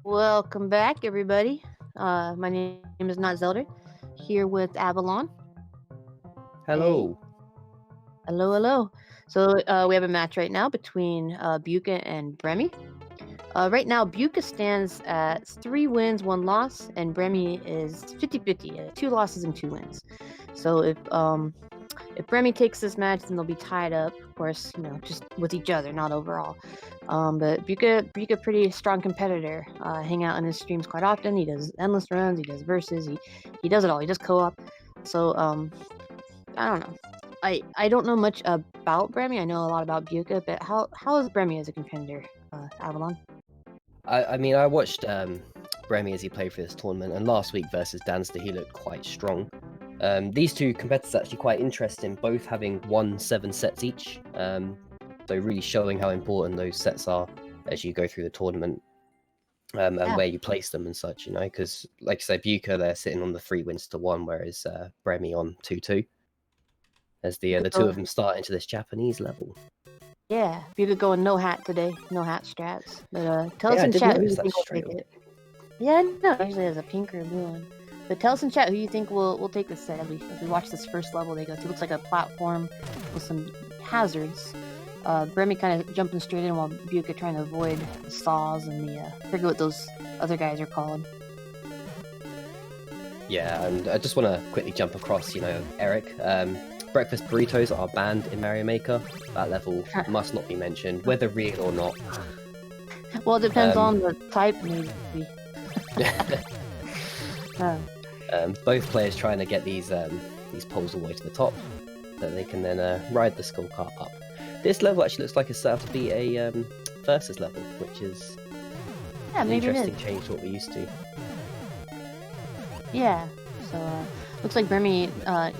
Welcome back, everybody. My name is Not Zelda, here with Avalon. Hey, Hello. hello, hello. So we have a match right now between Beuca and BraMy. Right now, Beuca stands at 3 wins, 1 loss, and BraMy is 50-50, 2 losses and 2 wins. So if BraMy takes this match, then they'll be tied up. Of course, just with each other, not overall. But Beuca, pretty strong competitor. Hang out on his streams quite often. He does endless runs. He does versus. He does it all. He does co-op. So I don't know. I don't know much about BraMy. I know a lot about Beuca, but how is BraMy as a competitor, Avalon? I watched BraMy as he played for this tournament, and last week versus Danster, he looked quite strong. These two competitors are actually quite interesting, both having won 7 sets each. So really showing how important those sets are as you go through the tournament, and Yeah. where you place them and such, because like I said, Beuca, they're sitting on the 3 wins to 1, whereas BraMy on 2-2. As the two of them start into this Japanese level. Yeah, Beuca going no hat today, no hat strats. But tell us Yeah, I in did chat who notice you that think will straight take away. it. Yeah, no, usually has a pink or a blue one. But tell us in chat who you think will take this set. As we watch this first level they go to, it looks like a platform with some hazards. BraMy kind of jumping straight in while Beuca trying to avoid the saws and the I forget what those other guys are called. Yeah, and I just want to quickly jump across, Eric. Breakfast burritos are banned in Mario Maker. That level must not be mentioned, whether real or not. Well, it depends on the type, maybe. Both players trying to get these poles all the way to the top, so they can then ride the skull cart up. This level actually looks like it's set up to be a versus level, which is an interesting change to what we're used to. Yeah, so looks like BraMy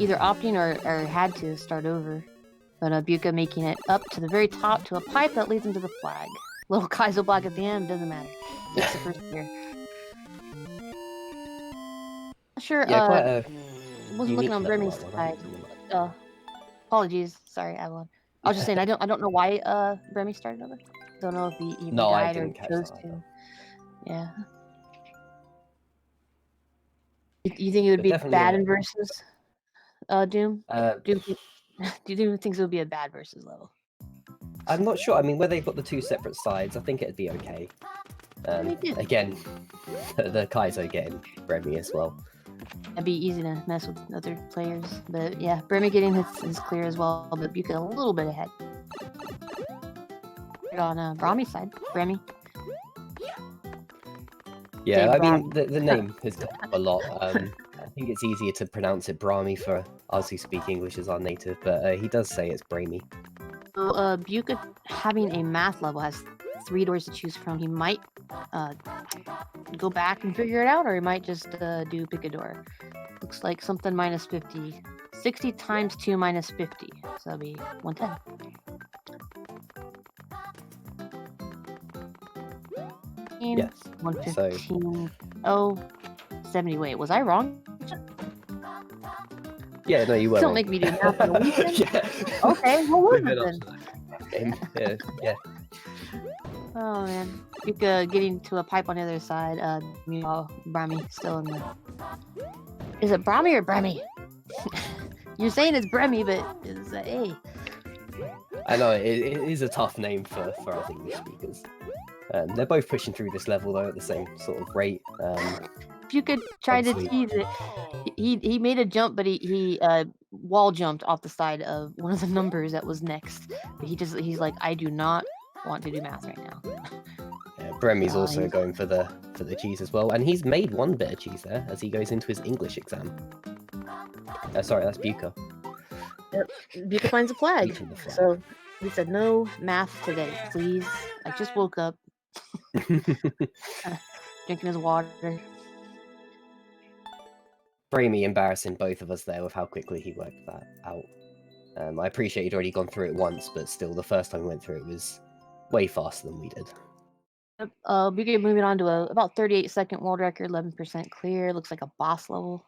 either opting or had to start over. But Beuca making it up to the very top to a pipe that leads into the flag. Little Kaizo block at the end, doesn't matter. It's the first year. Sure, Yeah, quite a wasn't looking unique on level, BraMy's that one, I side. have to like. Apologies, sorry, Avalon. I was just saying I don't know why BraMy started over. Don't know if he No, I died or didn't catch chose that to. either. Yeah. You think it would But be definitely, bad in versus Doom? Doom do you think it would be a bad versus level? I'm not sure. I mean, where they've got the 2 separate sides, I think it'd be okay. Again, the Kaizo getting BraMy as well. That'd be easy to mess with other players. But yeah, BraMy getting his clear as well, but Beuca a little bit ahead. On BraMy's side, BraMy. Yeah, I mean, the name has come up a lot. I think it's easier to pronounce it BraMy for us who speak English as our native, but he does say it's BraMy. So Beuca having a math level has 3 doors to choose from. He might go back and figure it out, or he might just do pick a door. Looks like something minus 50. 60 times 2 minus 50. So that'll be 110. Yes. 115. Oh, 70. Wait, was I wrong? Yeah, no, you were. Don't make me do math on the weekend. Yeah. Okay, what was it then? Yeah. Oh man, Beuca getting to a pipe on the other side. Meanwhile, BraMy still in the. Is it BraMy or BraMy? You're saying it's BraMy, but it's a A. I know it is a tough name for us English speakers. They're both pushing through this level though at the same sort of rate. Beuca tried to tease it. He made a jump, but he wall jumped off the side of one of the numbers that was next. But he's like, I do not want to do math right now. Yeah, BraMy's also going for the cheese as well, and he's made 1 bit of cheese there as he goes into his English exam. Sorry, that's Beuca. Yep. Beuca finds a flag. So he said, no math today, please. I just woke up. Drinking his water. BraMy embarrassing both of us there with how quickly he worked that out. I appreciate he'd already gone through it once, but still, the first time we went through it was way faster than we did. Beuca moving on to about 38-second world record, 11% clear. Looks like a boss level.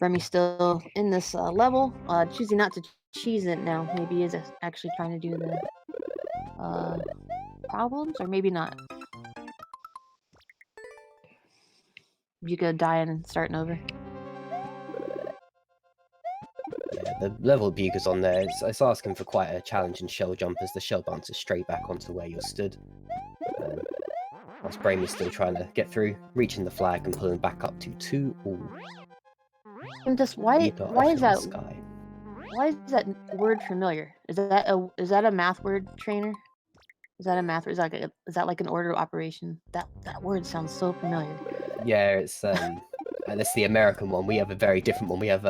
BraMy still in this level, choosing not to cheese it now. Maybe he is actually trying to do the problems, or maybe not. Beuca dying and starting over. Yeah, the level Beuca's on there, it's asking for quite a challenging shell jump as the shell bounces straight back onto where you're stood. Whilst BraMy's still trying to get through, reaching the flag and pulling back up to 2-all. And just why is that? Sky. Why is that word familiar? Is that a math word, trainer? Is that a math? Is that like an order of operation? That word sounds so familiar. Yeah, it's that's the American one. We have a very different one. We have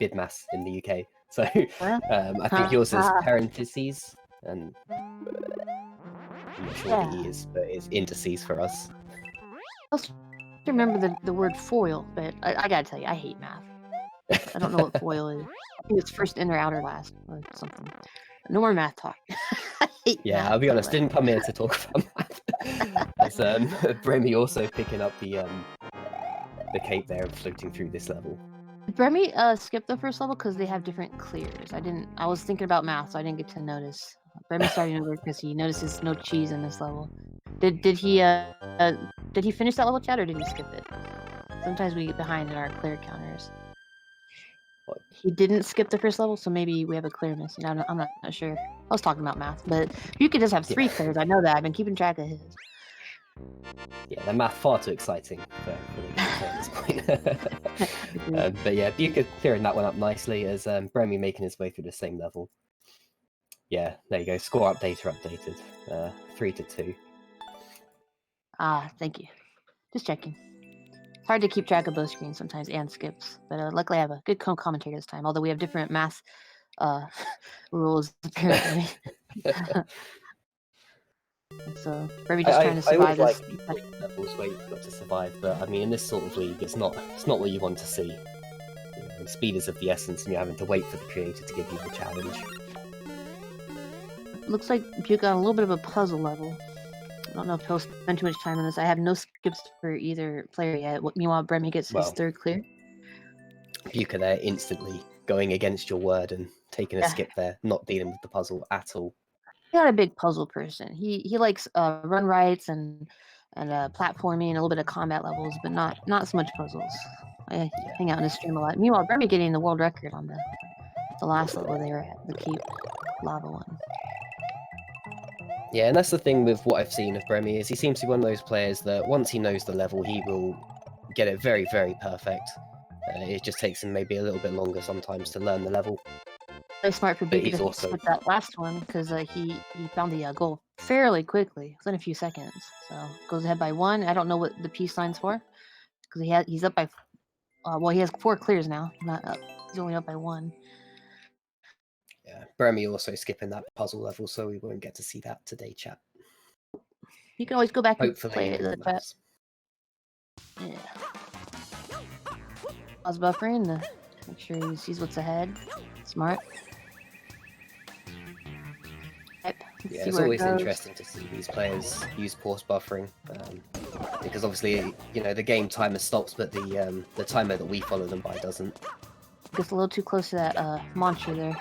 bidmass in the UK. So I think yours is parentheses, and I'm not sure what the E is, but it's indices for us. I also remember the word foil, but I gotta tell you, I hate math. I don't know what foil is. I think it's first inner, outer, last, or something. No more math talk. I hate math, I'll be honest, didn't come here to talk about math. As BraMy also picking up the cape there and floating through this level. Did BraMy skip the first level because they have different clears? I was thinking about math, so I didn't get to notice. BraMy starting over because he notices no cheese in this level. Did he finish that level, Chad, or did he skip it? Sometimes we get behind in our clear counters. What? He didn't skip the first level, so maybe we have a clear missing. I'm not sure. I was talking about math, but Beuca does have 3 clears. I know that. I've been keeping track of his. Yeah, they're math far too exciting for me at this point. But yeah, Beuca clearing that one up nicely as BraMy making his way through the same level. Yeah, there you go. Score updated. 3-2. Thank you. Just checking. It's hard to keep track of both screens sometimes and skips, but luckily I have a good commentator this time, although we have different math rules, apparently. So, BraMy just trying to survive this. Levels where you've got to survive, but I mean, in this sort of league, it's not what you want to see. You know, speed is of the essence, and you're having to wait for the creator to give you the challenge. Looks like Beuca on a little bit of a puzzle level. I don't know if he'll spend too much time on this. I have no skips for either player yet. Meanwhile, BraMy gets his 3rd clear. Beuca there instantly going against your word and taking a skip there, not dealing with the puzzle at all. He's not a big puzzle person. He likes run rights and platforming and a little bit of combat levels, but not so much puzzles. I hang out in his stream a lot. Meanwhile, BraMy getting the world record on the last level they were at, the Keep Lava one. Yeah, and that's the thing with what I've seen of BraMy is he seems to be one of those players that once he knows the level, he will get it very, very perfect. It just takes him maybe a little bit longer sometimes to learn the level. Very smart for Beuca to skip that last one because he found the goal fairly quickly, within a few seconds. So goes ahead by 1. I don't know what the peace sign's for because he's up by he has 4 clears now. He's only up by 1. Yeah, BraMy also skipping that puzzle level, so we won't get to see that today, chat. You can always go back and Hopefully play it. Yeah. Pause buffering to make sure he sees what's ahead. Smart. Yeah, it's always interesting to see these players use pause buffering because obviously, you know, the game timer stops, but the timer that we follow them by doesn't. Gets a little too close to that monster there.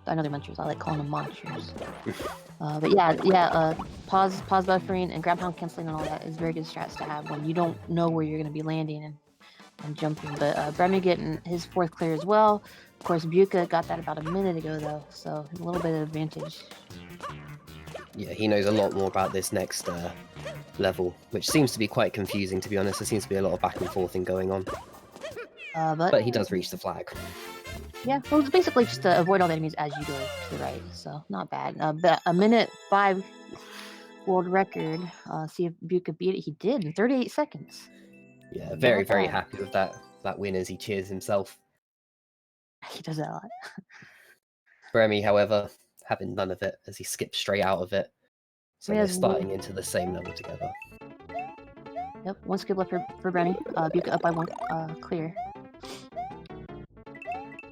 I know they're monsters. I like calling them monsters. But pause buffering and grab pound canceling and all that is very good strats to have when you don't know where you're going to be landing and jumping. But BraMy getting his 4th clear as well. Of course, Beuca got that about a minute ago though, so a little bit of advantage. Yeah, he knows a lot more about this next level, which seems to be quite confusing, to be honest. There seems to be a lot of back and forthing going on. But he does reach the flag. Yeah, well, it's basically just to avoid all the enemies as you go to the right, so not bad. But a minute 5 world record. See if Beuca beat it. He did in 38 seconds. Yeah, very, very happy with that win as he cheers himself. He does that a lot. BraMy, however, having none of it as he skips straight out of it. So they're starting into the same level together. Yep, 1 skip left for BraMy. Beuca up by 1 clear.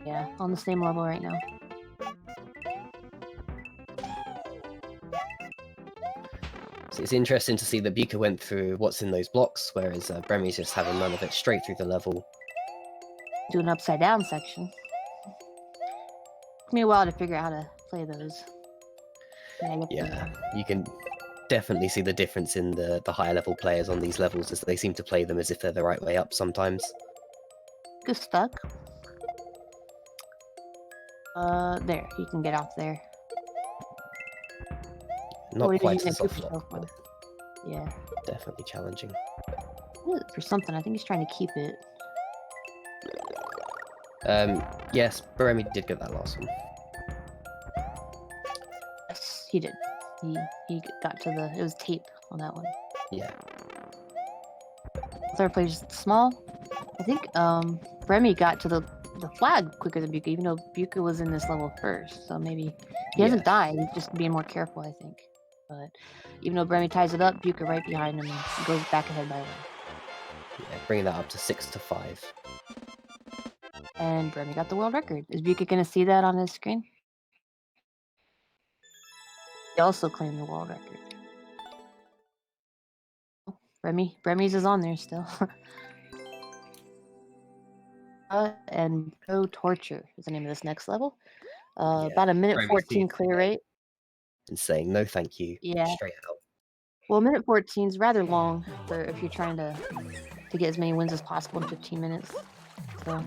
Yeah, on the same level right now. So it's interesting to see that Beuca went through what's in those blocks, whereas BraMy's just having none of it straight through the level. Do an upside down section. Took me a while to figure out how to play those. Yeah, you can definitely see the difference in the higher level players on these levels, as they seem to play them as if they're the right way up sometimes. Good stuck. There, he can get off there. Not He was quite using a a soft Cooper lock, so far. Yeah. but definitely challenging. For something, I think he's trying to keep it. Yes, BraMy did get that last one. Yes, he did. He got to the. It was tape on that one. Yeah. Third place small. I think BraMy got to the flag quicker than Beuca, even though Beuca was in this level first. So maybe he hasn't died. He's just being more careful, I think. But even though BraMy ties it up, Beuca right behind him and goes back ahead by 1. Yeah, bringing that up to 6-5. And BraMy got the world record. Is Beuca gonna see that on his screen? He also claimed the world record. BraMy's is on there still. And Pro Torture is the name of this next level. About a minute 14 clear rate. And saying no thank you, Yeah. straight out. Well, minute 14 is rather long for if you're trying to get as many wins as possible in 15 minutes. So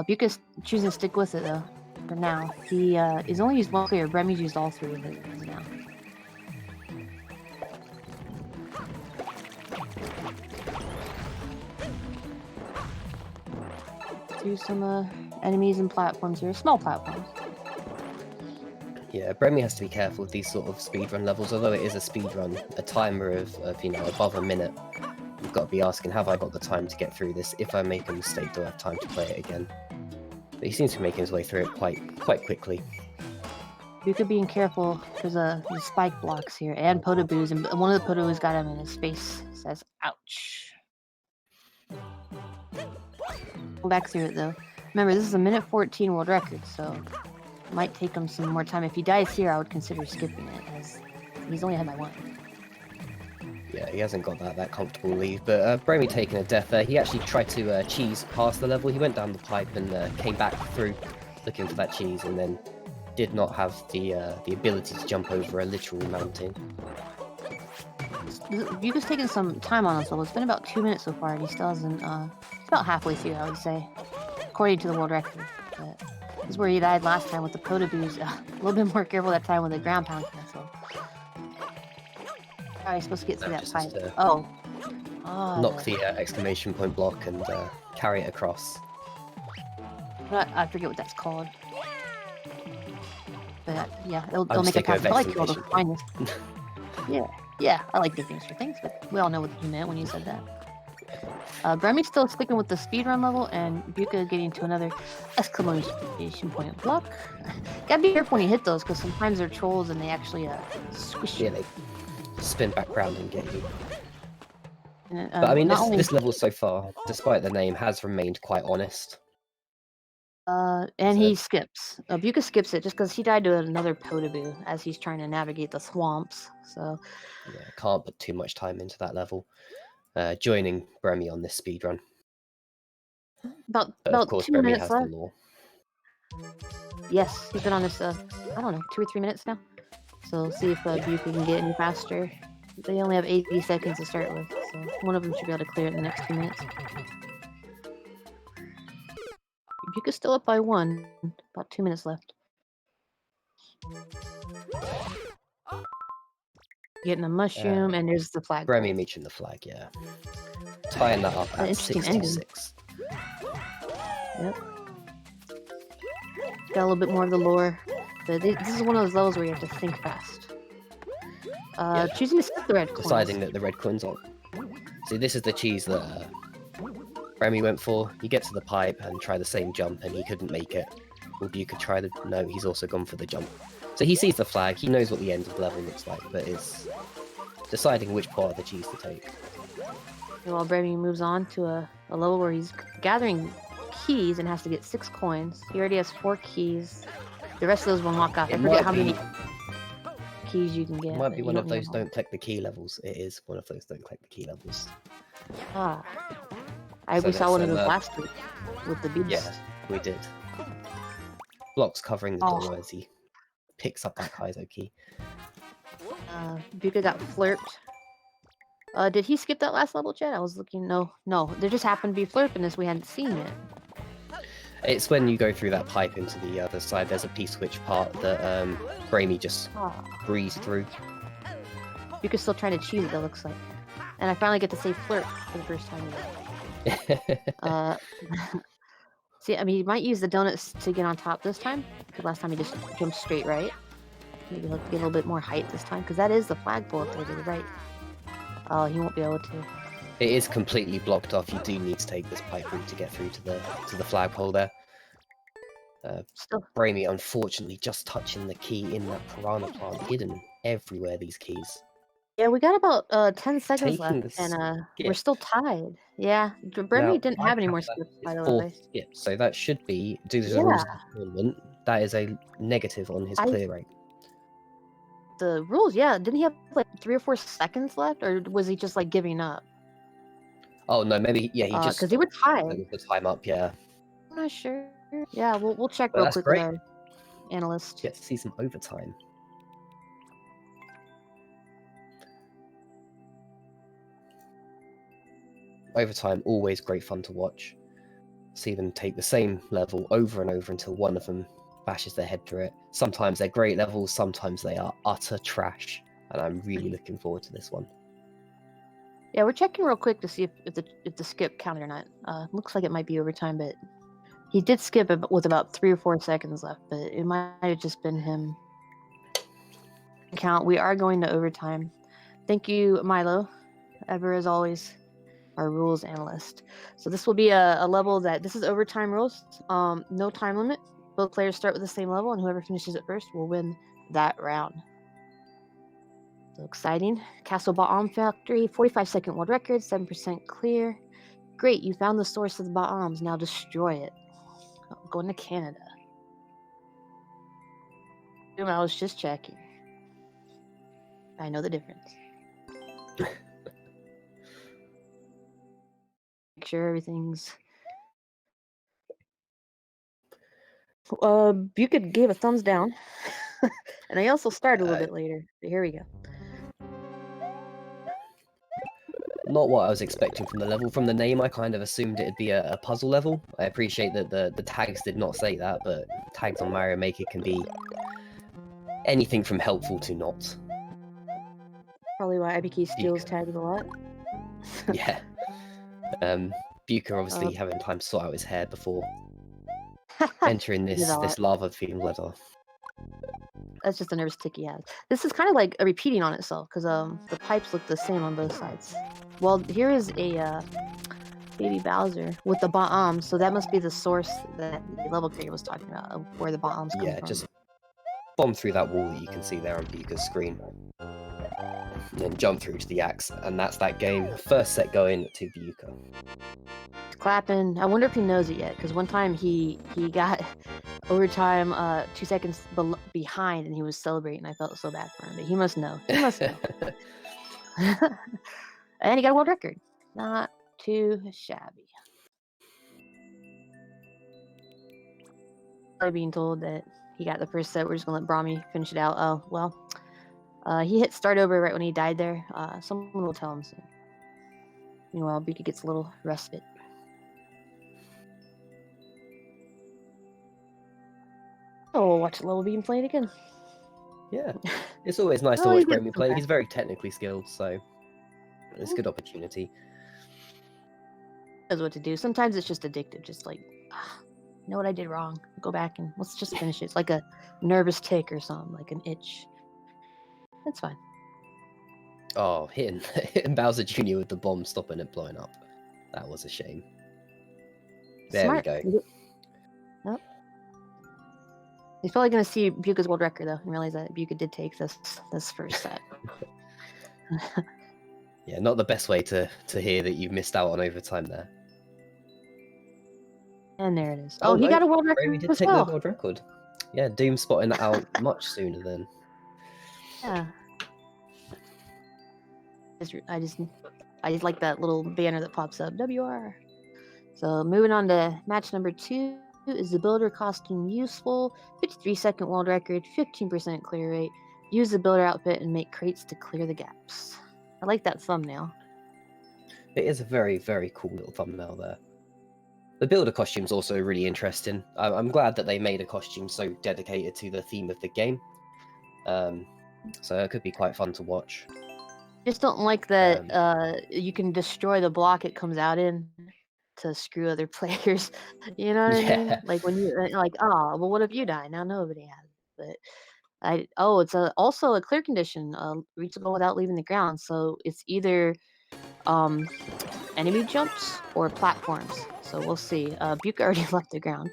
Beuca's choosing to stick with it though. For now, he's only used 1 clear. BraMy's used all 3 of his now. Through some enemies and platforms here, small platforms. Yeah, BraMy has to be careful with these sort of speedrun levels. Although it is a speedrun, a timer of above a minute, you've got to be asking, have I got the time to get through this? If I make a mistake, do I have time to play it again? But he seems to be making his way through it quite quickly. Beuca being careful. There's spike blocks here and potaboos, and one of the potaboos got him in his face. Says, "Ouch." Go back through it though. Remember, this is a minute 14 world record, so it might take him some more time. If he dies here, I would consider skipping it, as he's only ahead by 1. Yeah, he hasn't got that comfortable lead, but BraMy taking a death there. He actually tried to cheese past the level. He went down the pipe and came back through looking for that cheese, and then did not have the ability to jump over a literal mountain. Beuca's taken some time on this level. It's been about 2 minutes so far, and he still hasn't. He's about halfway through, I would say, according to the world record. But this is where he died last time with the potaboos. A little bit more careful that time with the ground pound cancel. Oh, he's supposed to get through that pipe. Knock the exclamation point block and carry it across. I forget what that's called. But yeah, it'll make it Stick pass. I like all the exclamation finest. Yeah, I like nicknames for things, but we all know what you meant when you said that. BraMy's still sticking with the speedrun level, and Beuca getting to another exclamation point block. Gotta be careful when you hit those, because sometimes they're trolls and they actually squish you. Yeah, they spin back round and get you. And, But I mean, this level so far, despite the name, has remained quite honest. And he skips. Beuca skips it just because he died to another potaboo as he's trying to navigate the swamps. So yeah, can't put too much time into that level. Joining BraMy on this speedrun. About of course, 2 BraMy minutes has left. the law. Yes, he's been on this. I don't know, 2 or 3 minutes now. So see if Beuca can get any faster. They only have 80 seconds to start with, so one of them should be able to clear it in the next 2 minutes. Beuca's still up by 1. About 2 minutes left. Getting a mushroom, and there's the flag. BraMy reaching the flag, yeah. Tying that up at 66. Yep. Got a little bit more of the lore. But this is one of those levels where you have to think fast. Choosing to skip the red coins. Deciding that the red coin's on. See, this is the cheese that BraMy went for. You get to the pipe and try the same jump, and he couldn't make it. Will Beuca try the... No, he's also gone for the jump. So he sees the flag, he knows what the end of the level looks like, but is deciding which part of the cheese to take. While BraMy moves on to a level where he's gathering keys and has to get 6 coins. He already has 4 keys. The rest of those will knock off. I forget how many keys you can get. It might be one of those don't collect the key levels. It is one of those don't collect the key levels. We saw one of those last week with the beast. Yeah, we did. Blocks covering the door as he picks up that Kaizo key. Beuca got flirped. Did he skip that last level, Chad? I was looking. No. There just happened to be flirpiness we hadn't seen yet. It's when you go through that pipe into the other side. There's a P-switch part that BraMy just breezed through. Beuca's still trying to cheese it, that looks like. And I finally get to say flirt for the first time. See, I mean, he might use the donuts to get on top this time. Because last time he just jumped straight right. Maybe he'll get a little bit more height this time. Because that is the flagpole up there to the right. Oh, he won't be able to. It is completely blocked off. You do need to take this pipe route to get through to the flagpole there. BraMy, unfortunately, just touching the key in that piranha plant, hidden everywhere. These keys. Yeah, we got about 10 seconds left, and we're still tied. Yeah, BraMy didn't have any more skips, by the way. Skip, so that should be, due to the rules of the tournament, that is a negative on his clear rate. The rules, yeah. Didn't he have like 3 or 4 seconds left, or was he just like giving up? Oh no, maybe he just because they were tied. The time up, yeah. I'm not sure. Yeah, we'll check real quick with our analyst. Get to see some overtime. Overtime, always great fun to watch. See them take the same level over and over until one of them bashes their head through it. Sometimes they're great levels, sometimes they are utter trash, and I'm really looking forward to this one. Yeah, we're checking real quick to see if the skip counted or not. Looks like it might be overtime, but he did skip with about 3 or 4 seconds left, but it might have just been him. Count. We are going to overtime. Thank you, Milo, ever as always, our rules analyst. So this will be a level this is overtime rules. No time limit. Both players start with the same level, and whoever finishes it first will win that round. So exciting. Castle Bomb Factory, 45-second world record, 7% clear. Great, you found the source of the bombs. Now destroy it. Going to Canada. I was just checking. I know the difference. Make sure everything's... Beuca gave a thumbs down. And I also started a little bit later. But here we go. Not what I was expecting from the level. From the name, I kind of assumed it'd be a puzzle level. I appreciate that the tags did not say that, but tags on Mario Maker can be anything from helpful to not. Probably why IBK steals tags a lot. Yeah. Beuca obviously having time to sort out his hair before entering this lava-themed level. That's just a nervous tick he has. This is kind of like a repeating on itself, because the pipes look the same on both sides. Well, here is a baby Bowser with the bombs, so that must be the source that the level creator was talking about, of where the bombs come from. Yeah, just bomb through that wall that you can see there on Beuca's screen. And then jump through to the axe, and that's that game. First set going to Beuca. He's clapping. I wonder if he knows it yet, because one time he got overtime 2 seconds behind, and he was celebrating. I felt so bad for him, but he must know. He must know. And he got a world record. Not too shabby. I'm being told that he got the first set. We're just going to let BraMy finish it out. Oh, well. He hit start over right when he died there. Someone will tell him soon. Meanwhile, Beuca gets a little respite. Oh, we'll watch the level being played again. Yeah, it's always nice to watch BraMy play. He's very technically skilled, so it's a good opportunity. Knows what to do. Sometimes it's just addictive. Just like, you know what I did wrong? Go back and let's just finish it. It's like a nervous tick or something, like an itch. That's fine. Oh, hitting Bowser Jr. with the bomb, stopping it blowing up. That was a shame. There we go. Nope. He's probably going to see Beuca's world record, though, and realize that Beuca did take this first set. Yeah, not the best way to hear that you missed out on overtime there. And there it is. Oh, he got a world record. We did take the world record. Yeah, Doom spotting that out much sooner than. Yeah. I just like that little banner that pops up. WR. So moving on to match number 2. Is the builder costume useful? 53-second world record, 15% clear rate, Use the builder outfit and make crates to clear the gaps. I like that thumbnail. It is a very, very cool little thumbnail there. The builder costume's also really interesting. I'm glad that they made a costume so dedicated to the theme of the game. So it could be quite fun to watch. Just don't like that you can destroy the block it comes out in to screw other players. You know what I mean? Yeah. Like when you like, oh, well, what if you die? Now nobody has it. But it's also a clear condition, reachable without leaving the ground. So it's either enemy jumps or platforms. So we'll see. Beuca already left the ground.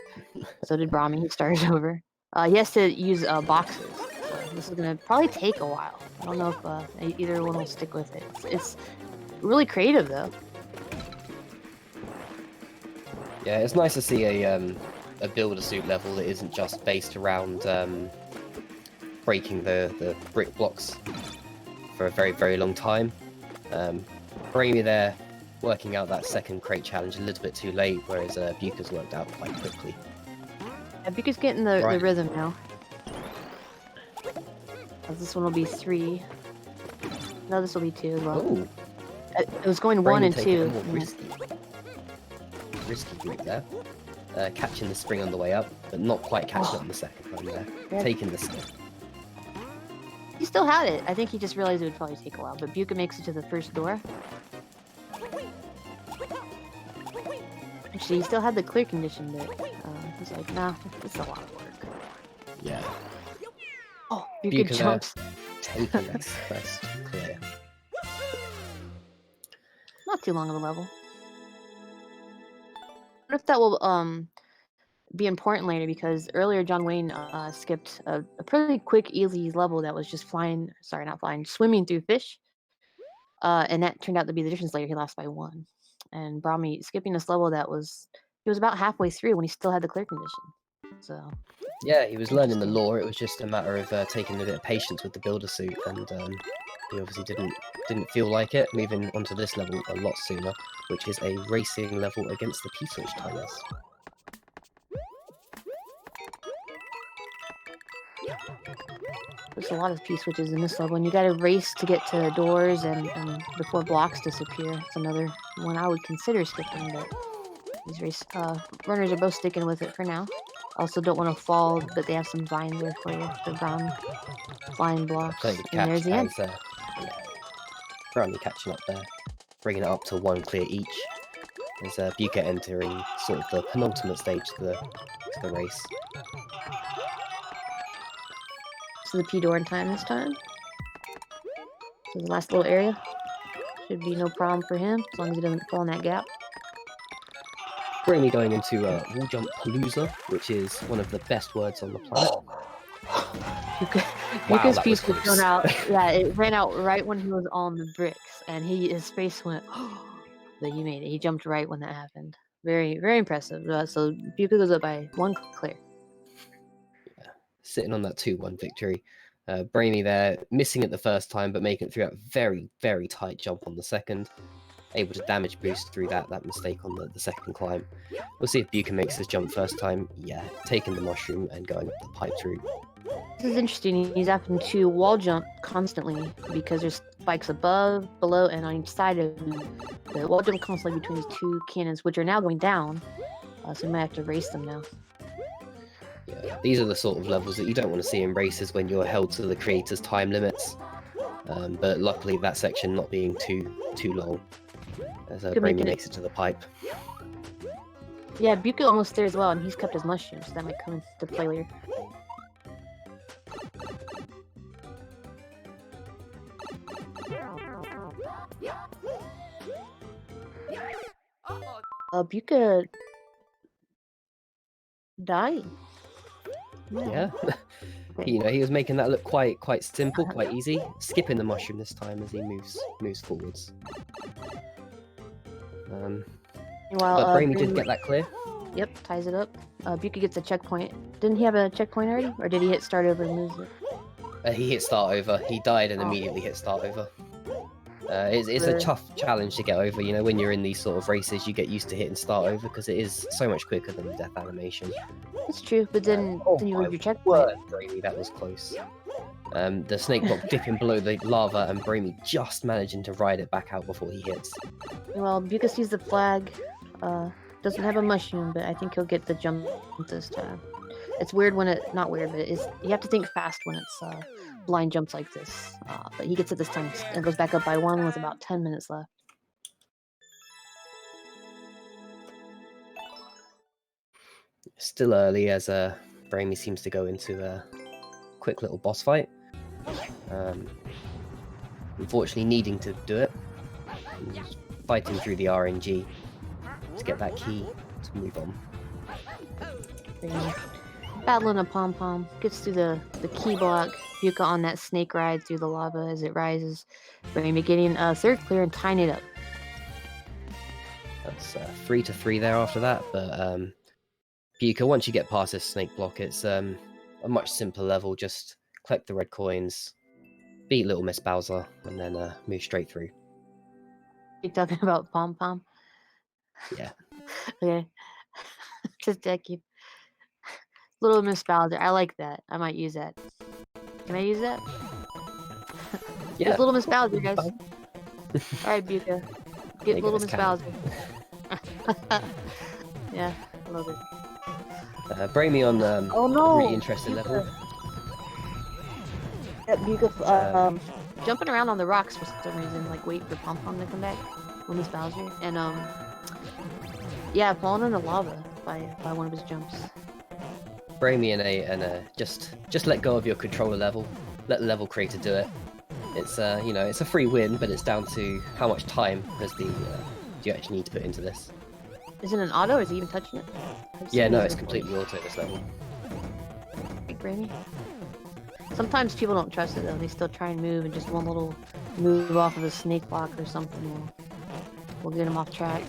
So did BraMy. He started over. He has to use boxes. So this is gonna probably take a while. I don't know if either one will stick with it. It's really creative though. Yeah, it's nice to see a builder suit level that isn't just based around breaking the brick blocks for a very, very long time. BraMy there working out that second crate challenge a little bit too late, whereas Beuca's worked out quite quickly. Yeah, Beuca's getting the rhythm now. This one will be 3. No, this will be 2 as well. Oh, It was going BraMy 1 and 2. taking a more risky route there. Catching the spring on the way up, but not quite catching it on the second time there. Yeah. Taking the skip. He still had it. I think he just realized it would probably take a while, but Beuca makes it to the first door. Actually, he still had the clear condition, but he's like, nah, it's a lot of work. Yeah. Oh, Beuca jumps. Taking that first clear. Not too long of a level. I wonder if that will be important later, because earlier John Wayne skipped a pretty quick, easy level that was just swimming through fish. And that turned out to be the difference later. He lost by 1. And BraMy skipping this level he was about halfway through when he still had the clear condition. So yeah, he was learning the lore. It was just a matter of taking a bit of patience with the builder suit, and he obviously didn't feel like it. Moving onto this level a lot sooner, which is a racing level against the P-switch timers. There's a lot of P-switches in this level, and you gotta race to get to doors and before blocks disappear. It's another one I would consider skipping, but these runners are both sticking with it for now. Also don't want to fall, but they have some vines there for you, the brown flying blocks. Plenty to And there's the end. BraMy catching up there, bringing it up to 1 clear each. There's Beuca entering sort of the penultimate stage to the race. So the P door in time this time. So the last little area should be no problem for him, as long as he doesn't fall in that gap. BraMy going into wall jump palooza, which is one of the best words on the planet. Beuca's piece was thrown out. Yeah, it ran out right when he was on the bricks, and his face went. But he made it. He jumped right when that happened. Very, very impressive. So Beuca goes up by 1 clear. Yeah, sitting on that 2-1 victory. BraMy there, missing it the first time, but making it through a very, very tight jump on the second. Able to damage boost through that mistake on the second climb. We'll see if Beuca makes his jump first time. Yeah, taking the mushroom and going up the piped route. This is interesting. He's having to wall jump constantly because there's spikes above, below, and on each side of him. The wall jump constantly between these 2 cannons, which are now going down. So we might have to race them now. Yeah, these are the sort of levels that you don't want to see in races when you're held to the creator's time limits. But luckily that section not being too long, as BraMy makes it to the pipe. Yeah, Beuca almost there as well, and he's kept his mushrooms, so that might come into play later. Beuca died. Yeah. He was making that look quite simple, quite easy. Skipping the mushroom this time as he moves forwards. Meanwhile, but BraMy did get that clear. Yep, ties it up. Beuca gets a checkpoint. Didn't he have a checkpoint already? Or did he hit start over and lose it? He hit start over. He died and immediately hit start over. It's a tough challenge to get over. When you're in these sort of races, you get used to hitting start over because it is so much quicker than the death animation. It's true, but then you lose your checkpoint. BraMy, that was close. The snake block dipping below the lava and BraMy just managing to ride it back out before he hits. Well, Beuca sees the flag. Doesn't have a mushroom, but I think he'll get the jump this time. It's weird when it, not weird, but it's, you have to think fast when it's blind jumps like this. But he gets it this time and goes back up by 1 with about 10 minutes left. Still early as BraMy seems to go into a quick little boss fight. Unfortunately needing to do it. He's fighting through the RNG to get that key to move on. Battling a pom-pom, gets through the key block. Beuca on that snake ride through the lava as it rises. BraMy getting third clear and tying it up. That's 3-3 there after that, but Beuca, once you get past this snake block, it's a much simpler level. Just collect the red coins, beat Little Miss Bowser, and then move straight through. You talking about pom-pom? Yeah. Okay. Just checking. Little Miss Bowser, I like that. I might use that. Can I use that? Yeah. It's Little Miss Bowser, guys. Alright, Beuca. Get Little Miss Bowser. Yeah, I love it. BraMy on oh no! really interesting level. Yeah, Beuca jumping around on the rocks for some reason, like wait for Pom-Pom to come back. Little Miss Bowser. And yeah, falling in the lava by one of his jumps. BraMy and just let go of your controller level. Let the level creator do it. It's you know, it's a free win, but it's down to how much time do you actually need to put into this. Is it an auto, or is he even touching it? Yeah, no, it's completely auto this level. Big BraMy. Sometimes people don't trust it though. They still try and move, and just one little move off of a snake block or something will get him off track.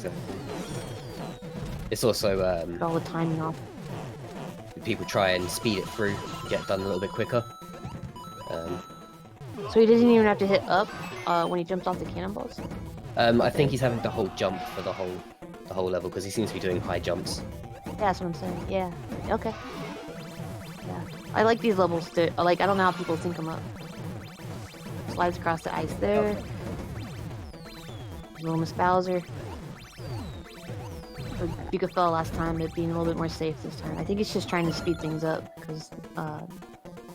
It's also all the timing off. People try and speed it through, get it done a little bit quicker. So he doesn't even have to hit up when he jumps off the cannonballs? I think he's having to hold jump for the whole level because he seems to be doing high jumps. Yeah, that's what I'm saying. Yeah. Okay. Yeah. I like these levels too. Like, I don't know how people sync them up. Slides across the ice there. Little Miss Bowser. Beuca fell last time, but being a little bit more safe this time. I think he's just trying to speed things up because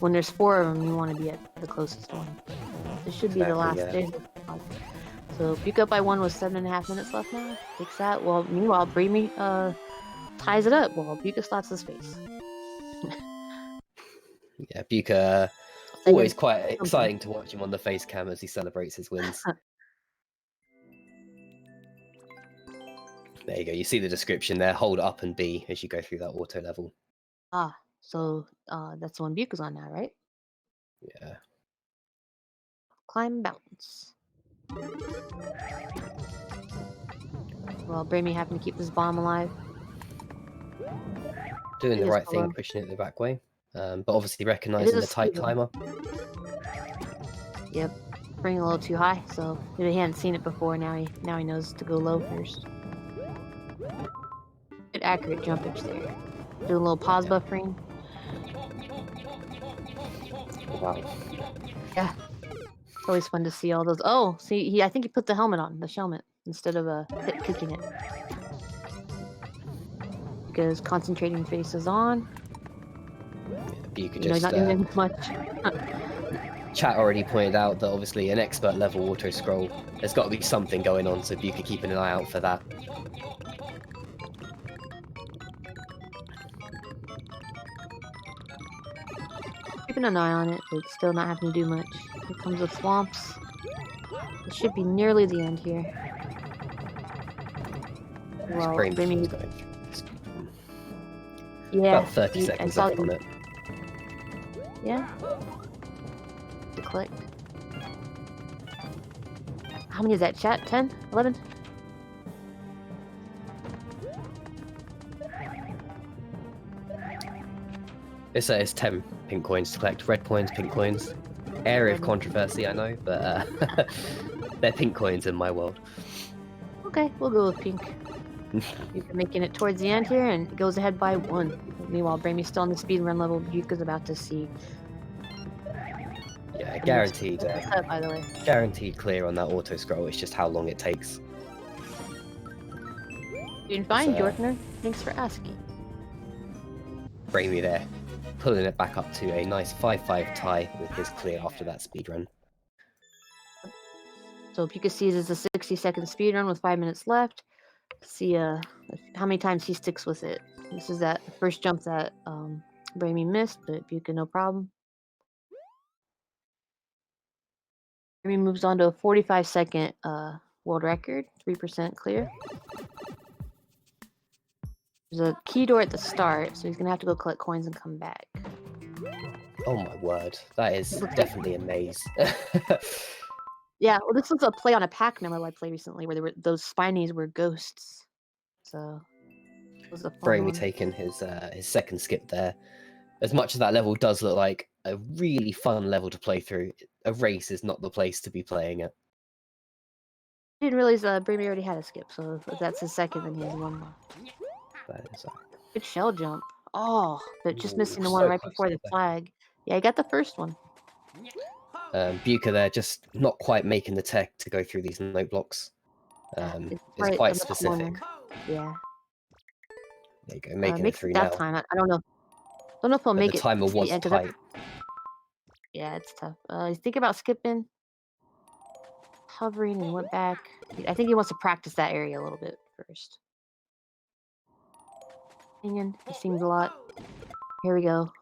when there's 4 of them, you want to be at the closest one. This should be the last. Yeah. So Beuca up by 1 with 7.5 minutes left now. Takes that. Well, meanwhile, BraMy ties it up while Beuca slaps his face. Yeah, Beuca always quite exciting to watch him on the face cam as he celebrates his wins. There you go. You see the description there. Hold up and B as you go through that auto level. Ah, so that's the one Beuca's on now, right? Yeah. Climb mountains. Well, BraMy having to keep this bomb alive. Doing the right thing, pushing it the back way. But obviously recognizing the tight climber. Yep. Bring it a little too high, so if he hadn't seen it before, now he knows to go low first. Good accurate jumpage there. Do a little pause buffering. Wow. Yeah. It's always fun to see all those. Oh, see, I think he put the helmet on, the shellmet, instead of kicking it. Because concentrating face is on. You could just, not doing much. Chat already pointed out that obviously an expert level auto scroll, there's got to be something going on, so Beuca keeping an eye out for that. Keeping an eye on it, but still not having to do much. Here comes the swamps. It should be nearly the end here. Well, BraMy. Yeah. About 30 seconds left on it. Yeah. To collect. How many is that, chat? 10? 11? It's 10 pink coins to collect. Red coins, pink coins. Area of controversy, I know, but they're pink coins in my world. Okay, we'll go with pink. You're making it towards the end here, and it goes ahead by 1. Meanwhile, BraMy's still on the speedrun level. Beuca's about to see Yeah, guaranteed. What's up, by the way? Guaranteed clear on that auto scroll. It's just how long it takes. Doing fine, Jorkner. Thanks for asking. BraMy there, pulling it back up to a nice 5-5 tie with his clear after that speedrun. So Beuca sees it's a 60-second speedrun with 5 minutes left. See how many times he sticks with it. This is that first jump that BraMy missed, but Beuca no problem. BraMy moves on to a 45-second world record, 3% clear. There's a key door at the start, so he's gonna have to go collect coins and come back. Oh my word, that is definitely a maze. Yeah, well, this was a play on a Pac-Man level I played recently, where those spinies were ghosts. So it was a fun BraMy one. taking his second skip there. As much as that level does look like a really fun level to play through, a race is not the place to be playing it. I didn't realize BraMy already had a skip, so if that's his second, then he has one more. That is Good shell jump. Oh, but just missing the so one right close before to the that. flag. Yeah, I got the first one. Beuca there just not quite making the tech to go through these note blocks. It's right quite in the specific. corner. Yeah. There you go, making it Makes through it that now. time. I don't know. Don't know if he'll But make the it. timer to the was end, 'cause tight. yeah, it's tough. He's thinking about skipping, hovering, and went back. I think he wants to practice that area a little bit first. Singing. He sings a lot. Here we go.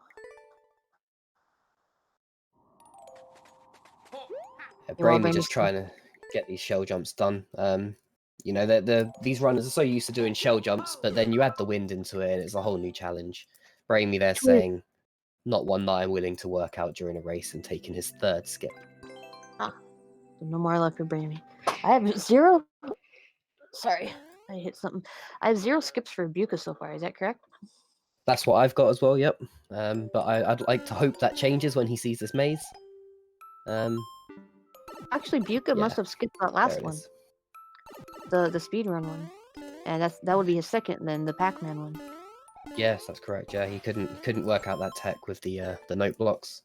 Yeah, Well, BraMy just BraMy's trying to get these shell jumps done. You know, these runners are so used to doing shell jumps, but then you add the wind into it, and it's a whole new challenge. BraMy there saying, not one that I'm willing to work out during a race, and taking his third skip. No more left for BraMy. I have 0. Sorry, I hit something. I have 0 skips for Beuca so far. Is that correct? That's what I've got as well, yep. But I'd like to hope that changes when he sees this maze. Actually, Beuca must have skipped that last one. The speedrun one. And that would be his second, then the Pac-Man one. Yes, that's correct. Yeah, he couldn't work out that tech with the note blocks.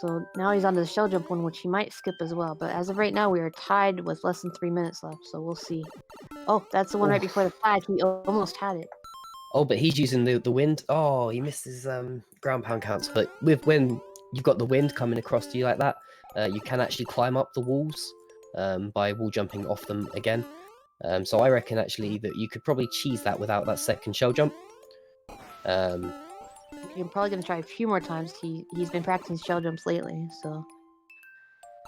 So now he's on to the shell jump one, which he might skip as well. But as of right now, we are tied with less than 3 minutes left, so we'll see. Oh, that's the one right before the flag. He almost had it. Oh, but he's using the wind. Oh, he missed his ground pound counts. But when you've got the wind coming across to you like that, you can actually climb up the walls by wall jumping off them again. So I reckon actually that you could probably cheese that without that second shell jump. I'm probably gonna try a few more times. He's been practicing shell jumps lately, so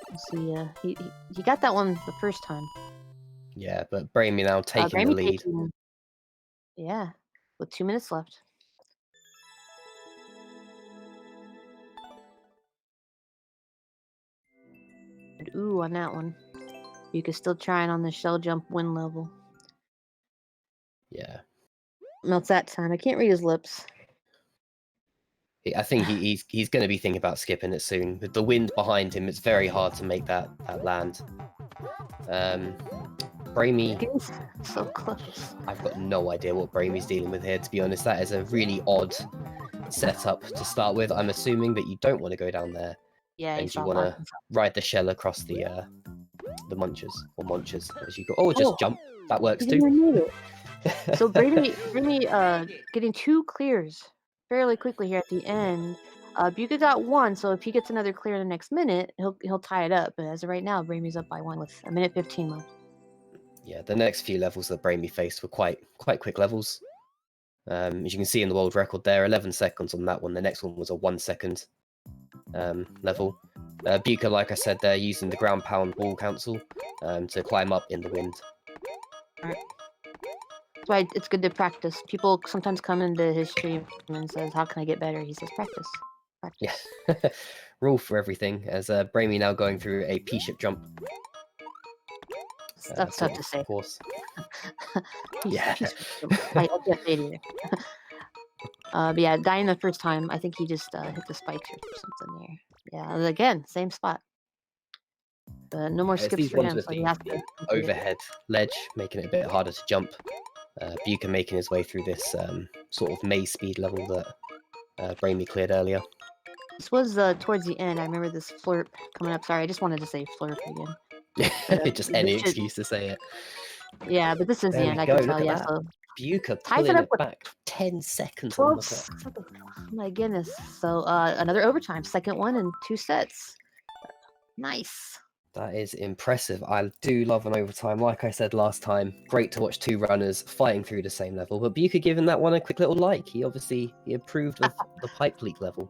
we'll see. He got that one the first time. Yeah, but BraMy now taking the lead. Yeah, with 2 minutes left. Ooh, on that one. You can still trying on the shell jump win level. Yeah. No, it's that time. I can't read his lips. I think he's going to be thinking about skipping it soon. With the wind behind him, it's very hard to make that land. BraMy, so close. I've got no idea what BraMy's dealing with here, to be honest. That is a really odd setup to start with. I'm assuming that you don't want to go down there. Yeah, and you want to ride the shell across the munchers, or munchers, as you go. Oh, just jump. That works too. So BraMy getting 2 clears fairly quickly here at the end. Beuca got 1, so if he gets another clear in the next minute, he'll tie it up. But as of right now, BraMy's up by 1 with 1:15 left. Yeah, the next few levels that BraMy faced were quite quick levels. As you can see in the world record there, 11 seconds on that one. The next one was a 1 second level. Beuca, like I said, they're using the ground pound wall council to climb up in the wind. Alright. That's why it's good to practice. People sometimes come into his stream and says, "How can I get better?" He says, "Practice." Practice. Yeah, rule for everything. As BraMy now going through a P-ship jump. That's tough to say. Of course. Yeah. I can't say it either. But yeah, dying the first time, I think he just hit the spikes or something there. Yeah, again, same spot. But no more skips for him, so he has to overhead ledge, making it a bit harder to jump. Beuca making his way through this sort of maze speed level that BraMy cleared earlier. This was towards the end. I remember this flurp coming up. Sorry, I just wanted to say flurp again. Just This any should, excuse to say it. yeah, but this is the There we end. I go. can Look tell. at Yeah, that. so Beuca ties it pulling up it with back. 10 seconds on 12 the clock. seconds. Oh my goodness. So another overtime, second one in 2 sets. Nice. That is impressive. I do love an overtime. Like I said last time, great to watch two runners fighting through the same level. But Beuca giving that one a quick little like. He approved of the pipe leak level.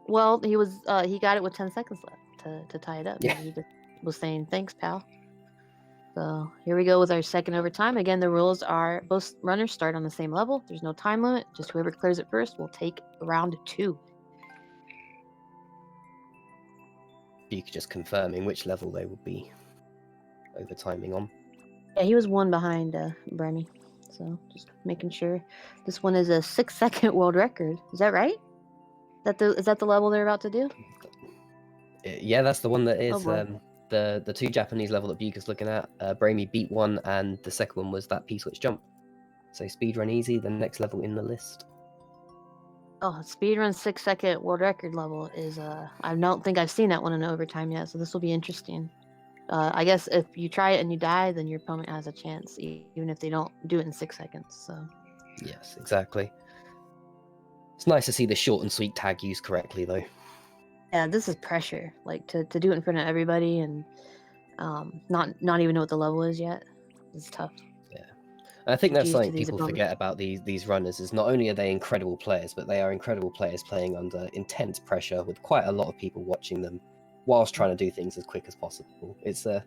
Well, he got it with 10 seconds left to tie it up. Yeah. He just was saying thanks, pal. So here we go with our second overtime. Again, the rules are both runners start on the same level. There's no time limit. Just whoever clears it first will take round 2. Beuca just confirming which level they will be overtiming on. Yeah, he was one behind BraMy. So just making sure. This one is a 6-second world record. Is that right? Is that the level they're about to do? Yeah, that's the one that is boy. the two Japanese level that Beuca's looking at. BraMy beat one, and the second one was that P-switch jump. So speedrun easy, the next level in the list. Oh, speedrun 6-second world record level is I don't think I've seen that one in overtime yet, so this will be interesting. I guess if you try it and you die, then your opponent has a chance, even if they don't do it in 6 seconds. So yes, exactly. It's nice to see the short and sweet tag used correctly, though. yeah, this is pressure, like to do it in front of everybody and not even know what the level is yet. It's tough. Yeah, I think that's GG's to something these people opponents. forget about these runners. Is not only are they incredible players, but they are incredible players playing under intense pressure with quite a lot of people watching them, whilst trying to do things as quick as possible. It's a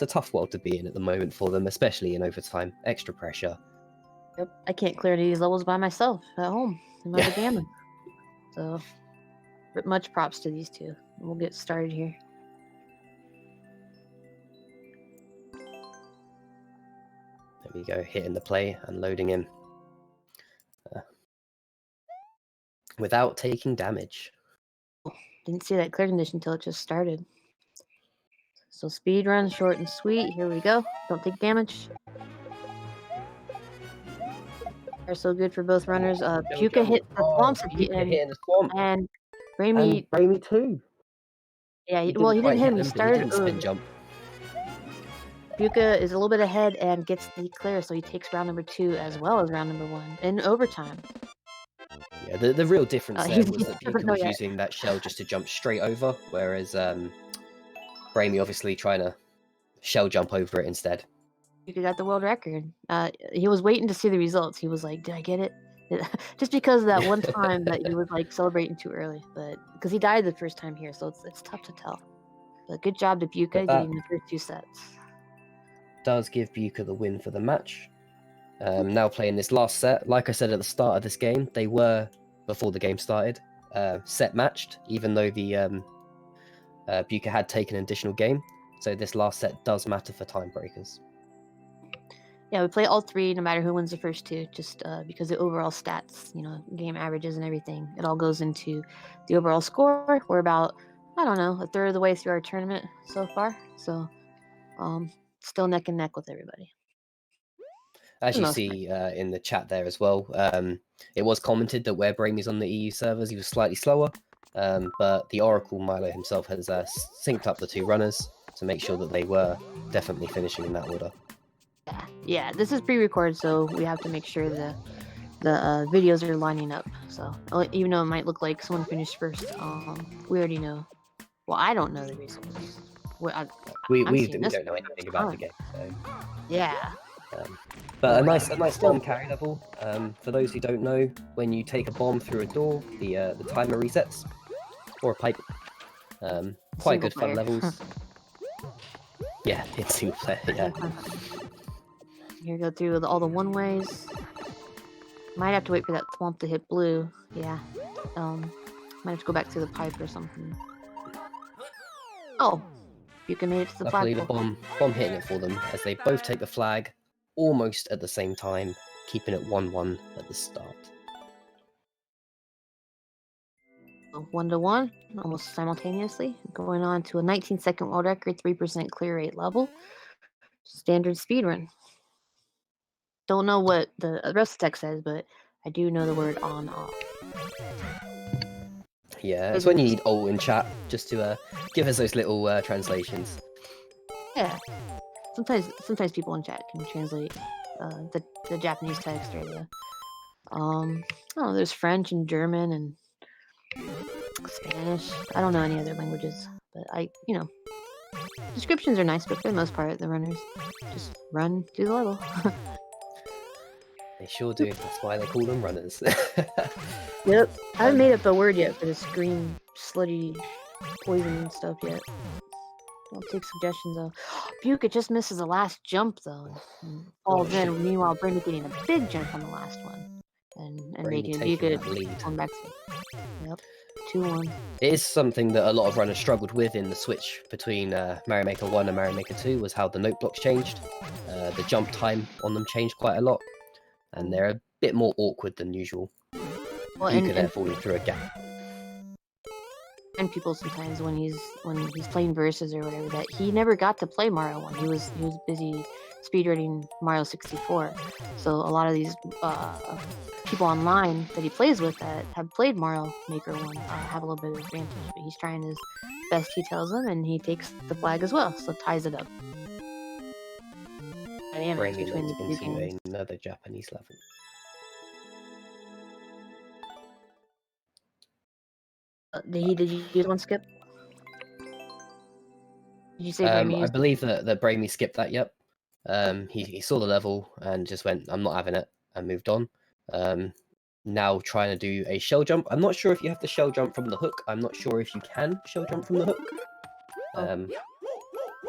tough world to be in at the moment for them, especially in overtime. Extra pressure. Yep, I can't clear any of these levels by myself at home in my pajamas. So, much props to these two. We'll get started here. There we go, hitting the play and loading in. Without taking damage. Didn't see that clear condition until it just started. So speed run, short and sweet. Here we go. Don't take damage. Are so good for both runners. Beuca hit the swamps at the end, hitting the swamp. and BraMy too. Yeah, He he didn't didn't hit him. He but he started didn't spin early. jump. Beuca is a little bit ahead and gets the clear, so he takes round number 2 as well as round number 1 in overtime. Yeah, the real difference there was that Doesn't Beuca know was yet. using that shell just to jump straight over, whereas BraMy obviously trying to shell jump over it instead. Beuca got the world record. He was waiting to see the results. He was like, "Did I get it?" Just because of that one time that he was like celebrating too early, but because he died the first time here, so it's tough to tell. But good job to Beuca But that getting the first 2 sets. does give Beuca the win for the match. Now playing this last set, like I said at the start of this game, they were, before the game started, set matched, even though the Beuca had taken an additional game. So this last set does matter for timebreakers. Yeah, we play all 3 no matter who wins the first 2, just because the overall stats, game averages and everything, it all goes into the overall score. We're about, I don't know, a third of the way through our tournament so far. So still neck and neck with everybody. As you see in the chat there as well, it was commented that where BraMy's on the EU servers, he was slightly slower, but the Oracle Milo himself has synced up the 2 runners to make sure that they were definitely finishing in that order. Yeah, this is pre-recorded, so we have to make sure the videos are lining up. So even though it might look like someone finished first, we already know. Well, I don't know the results. We don't know anything about the game. So. Yeah. But a nice bomb carry level. For those who don't know, when you take a bomb through a door, the timer resets, or a pipe. Quite good fun levels. Yeah, it's single player. Yeah. Here we go through all the one-ways. Might have to wait for that swamp to hit blue. Yeah. Might have to go back through the pipe or something. Oh, Beuca made it to the flag. Luckily, the bomb hitting it for them as they both take the flag almost at the same time, keeping it 1-1 at the start. 1-1, almost simultaneously, going on to a 19-second world record, 3% clear rate level. Standard speedrun. Don't know what the rest of the text says, but I do know the word on off. Yeah, it's when you need all in chat just to give us those little translations. Yeah. Sometimes people in chat can translate the Japanese text or the oh, there's French and German and Spanish. I don't know any other languages, but descriptions are nice, but for the most part, the runners just run through the level. They sure do. That's why they call them runners. Yep. I haven't made up a word yet for this green, sludgy, poison stuff yet. I'll take suggestions though. Beuca just misses the last jump though, and falls in. Meanwhile, BraMy getting a big jump on the last one, and making taking Beuca that lead. on back to. Yep, 2-1. It is something that a lot of runners struggled with in the switch between Mario Maker 1 and Mario Maker 2 was how the note blocks changed. The jump time on them changed quite a lot, and they're a bit more awkward than usual. Well, Beuca there falling through a gap. And people sometimes when he's playing versus or whatever that he never got to play Mario 1. He was busy speedrunning Mario 64. So a lot of these people online that he plays with that have played Mario Maker 1 have a little bit of advantage. But he's trying his best, he tells them, and he takes the flag as well, so ties it up. Dynamics between the two games. Another Japanese level. Did you use one skip? Did you say BraMy? I believe that BraMy skipped that. Yep. He saw the level and just went, "I'm not having it," and moved on. Now trying to do a shell jump. I'm not sure if you have to shell jump from the hook. I'm not sure if you can shell jump from the hook.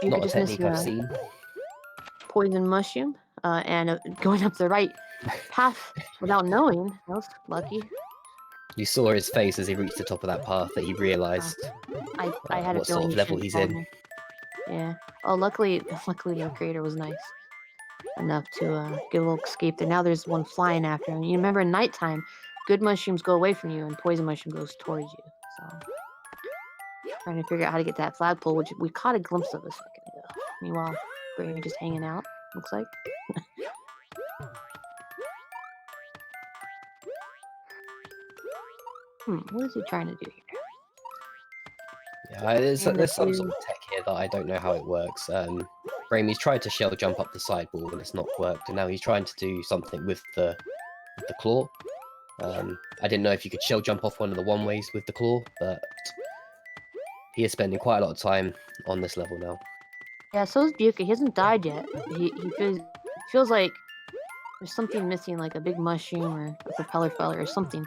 Not a technique I've seen. Poison mushroom and going up the right path without knowing. That was lucky. You saw his face as he reached the top of that path that he realized I had what sort of level he's in. Yeah. Oh, luckily the creator was nice enough to give a little escape there. Now there's one flying after him. You remember in nighttime, good mushrooms go away from you and poison mushroom goes towards you. So trying to figure out how to get that flagpole, which we caught a glimpse of a second ago. Meanwhile, BraMy just hanging out, looks like. What is he trying to do here? Yeah, there's some sort of tech here that I don't know how it works. BraMy's tried to shell jump up the sidewall and it's not worked, and now he's trying to do something with the claw. I didn't know if you could shell jump off one of the one-ways with the claw, but he is spending quite a lot of time on this level now. Yeah, so is Beuca. He hasn't died yet. He feels like there's something missing, like a big mushroom or a propeller feller or something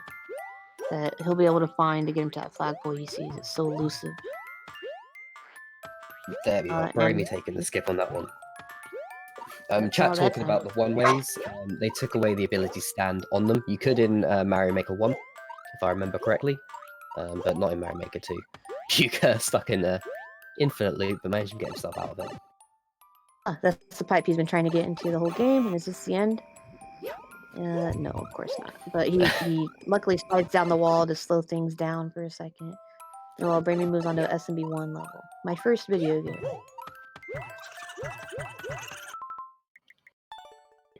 that he'll be able to find to get him to that flagpole he sees. It's so elusive. There we go. BraMy taking the skip on that one. Chat talking about the one-ways. They took away the ability to stand on them. You could in Mario Maker 1, if I remember correctly, but not in Mario Maker 2. Beuca stuck in an infinite loop, but managed to get himself out of it. That's the pipe he's been trying to get into the whole game, and is this the end? No, of course not. But he luckily slides down the wall to slow things down for a second. And while BraMy moves on to SMB1 level. My first video game.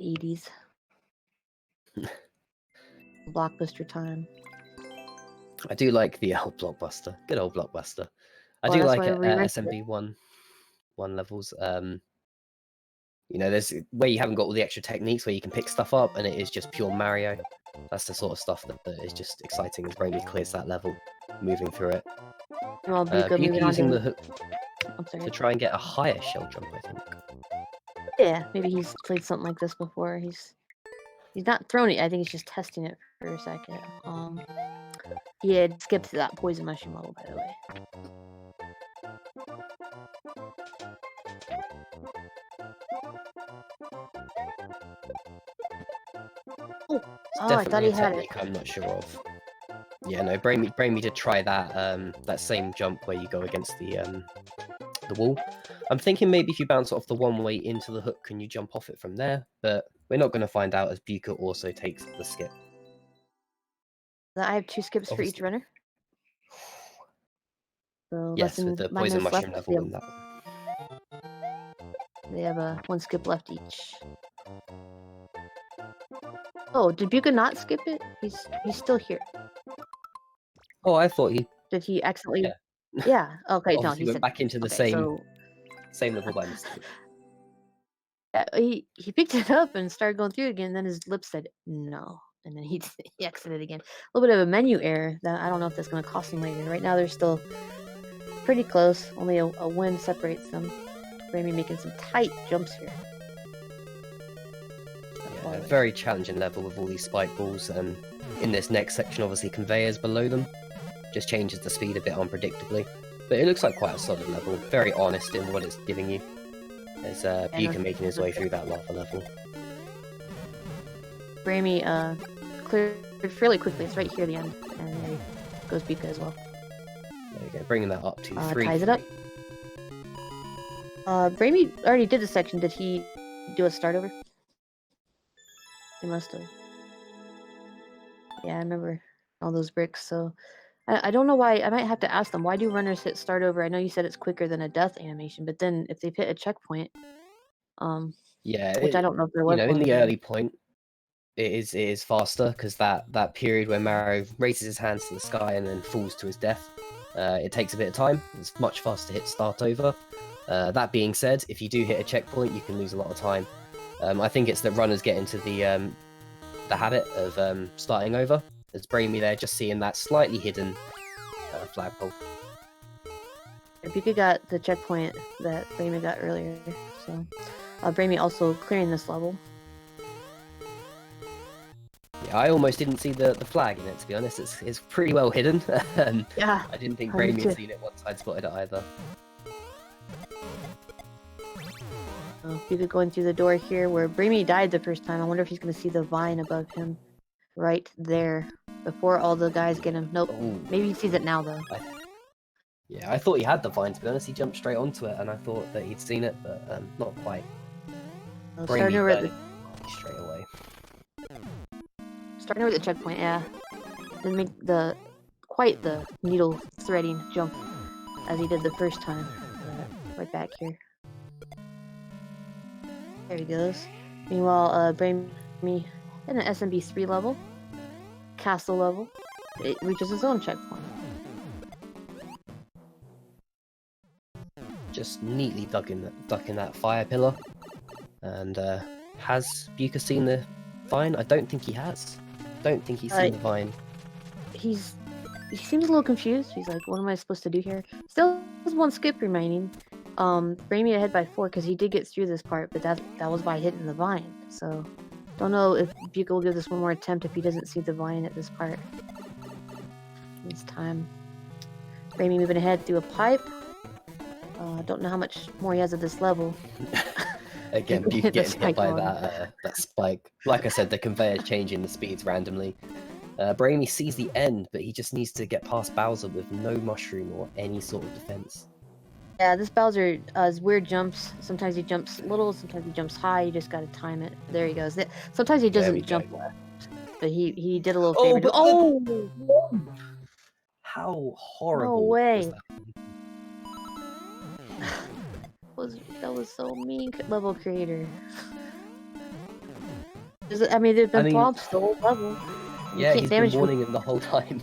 80s. Blockbuster time. I do like the old Blockbuster. Good old Blockbuster. I do like SMB1 levels. You know, there's where you haven't got all the extra techniques where you can pick stuff up and it is just pure Mario. That's the sort of stuff that is just exciting as BraMy clears that level, moving through it. Well, Beuca using the hook to try and get a higher shell jump, I think. Yeah, maybe he's played something like this before. He's not thrown it. I think he's just testing it for a second. He had skipped to that poison mushroom level, by the way. I thought he had it. I'm not sure of. Yeah, no, BraMy did try that same jump where you go against the wall. I'm thinking maybe if you bounce off the one way into the hook, can you jump off it from there? But we're not going to find out as Beuca also takes the skip. I have 2 skips for each runner. So yes, with the poison mushroom level in that one. They have 1 skip left each. Oh, did Beuca not skip it? He's still here. Oh, I thought he. Did he accidentally? Yeah. Yeah. Okay. No, Obviously he went said. back into the Okay. So same level by mistake. he picked it up and started going through it again. And then his lips said no, and then he he exited again. A little bit of a menu error that I don't know if that's going to cost him later. Right now they're still pretty close. Only a win separates them. BraMy making some tight jumps here. Yeah, very challenging level with all these spike balls, and in this next section, obviously conveyors below them. Just changes the speed a bit unpredictably. But it looks like quite a solid level, very honest in what it's giving you. There's Beuca making his way through that lava level. BraMy cleared fairly quickly. It's right here at the end. And there goes Beuca as well. There we go, bringing that up to 3. Ties it up. BraMy already did the section. Did he do a start over? He must have. Yeah, I remember all those bricks. So I don't know why. I might have to ask them, why do runners hit start over? I know you said it's quicker than a death animation, but then if they've hit a checkpoint, yeah, which I don't know if there was in one. the early point, it is faster because that period where Mario raises his hands to the sky and then falls to his death, it takes a bit of time. It's much faster to hit start over. That being said, if you do hit a checkpoint, you can lose a lot of time. I think it's that runners get into the habit of starting over. There's BraMy there, just seeing that slightly hidden flagpole. Beuca got the checkpoint that BraMy got earlier, so BraMy also clearing this level. Yeah, I almost didn't see the flag in it, to be honest. It's pretty well hidden. Yeah, I didn't think BraMy had seen it once I'd spotted it either. Beuca going through the door here where BraMy died the first time. I wonder if he's going to see the vine above him right there before all the guys get him. Nope. Ooh. Maybe he sees it now, though. Yeah, I thought he had the vine, to be honest. He jumped straight onto it, and I thought that he'd seen it, but not quite. Starting over at the... straight away. Starting over at the checkpoint, yeah. Didn't make quite the needle threading jump as he did the first time. Right back here. There he goes. Meanwhile, BraMy in an SMB3 level, castle level, it reaches his own checkpoint. Just neatly ducking that fire pillar. And has Beuca seen the vine? I don't think he has. Don't think he's seen the vine. He seems a little confused. He's like, what am I supposed to do here? Still has one skip remaining. BraMy ahead by 4 because he did get through this part, but that was by hitting the vine. So don't know if Beuca will give this one more attempt if he doesn't see the vine at this part. This time, BraMy moving ahead through a pipe. Don't know how much more he has of this level. Again, Beuca getting hit by that spike. Like I said, the conveyor's changing the speeds randomly. BraMy sees the end, but he just needs to get past Bowser with no mushroom or any sort of defense. Yeah, this Bowser has weird jumps. Sometimes he jumps little, sometimes he jumps high. You just gotta time it. There he goes. Sometimes he doesn't jump left, but he did a little favor. Oh! How horrible! No way! That was so mean, level creator. I mean, there've been prompts the whole level. Yeah, he's been warning him the whole time.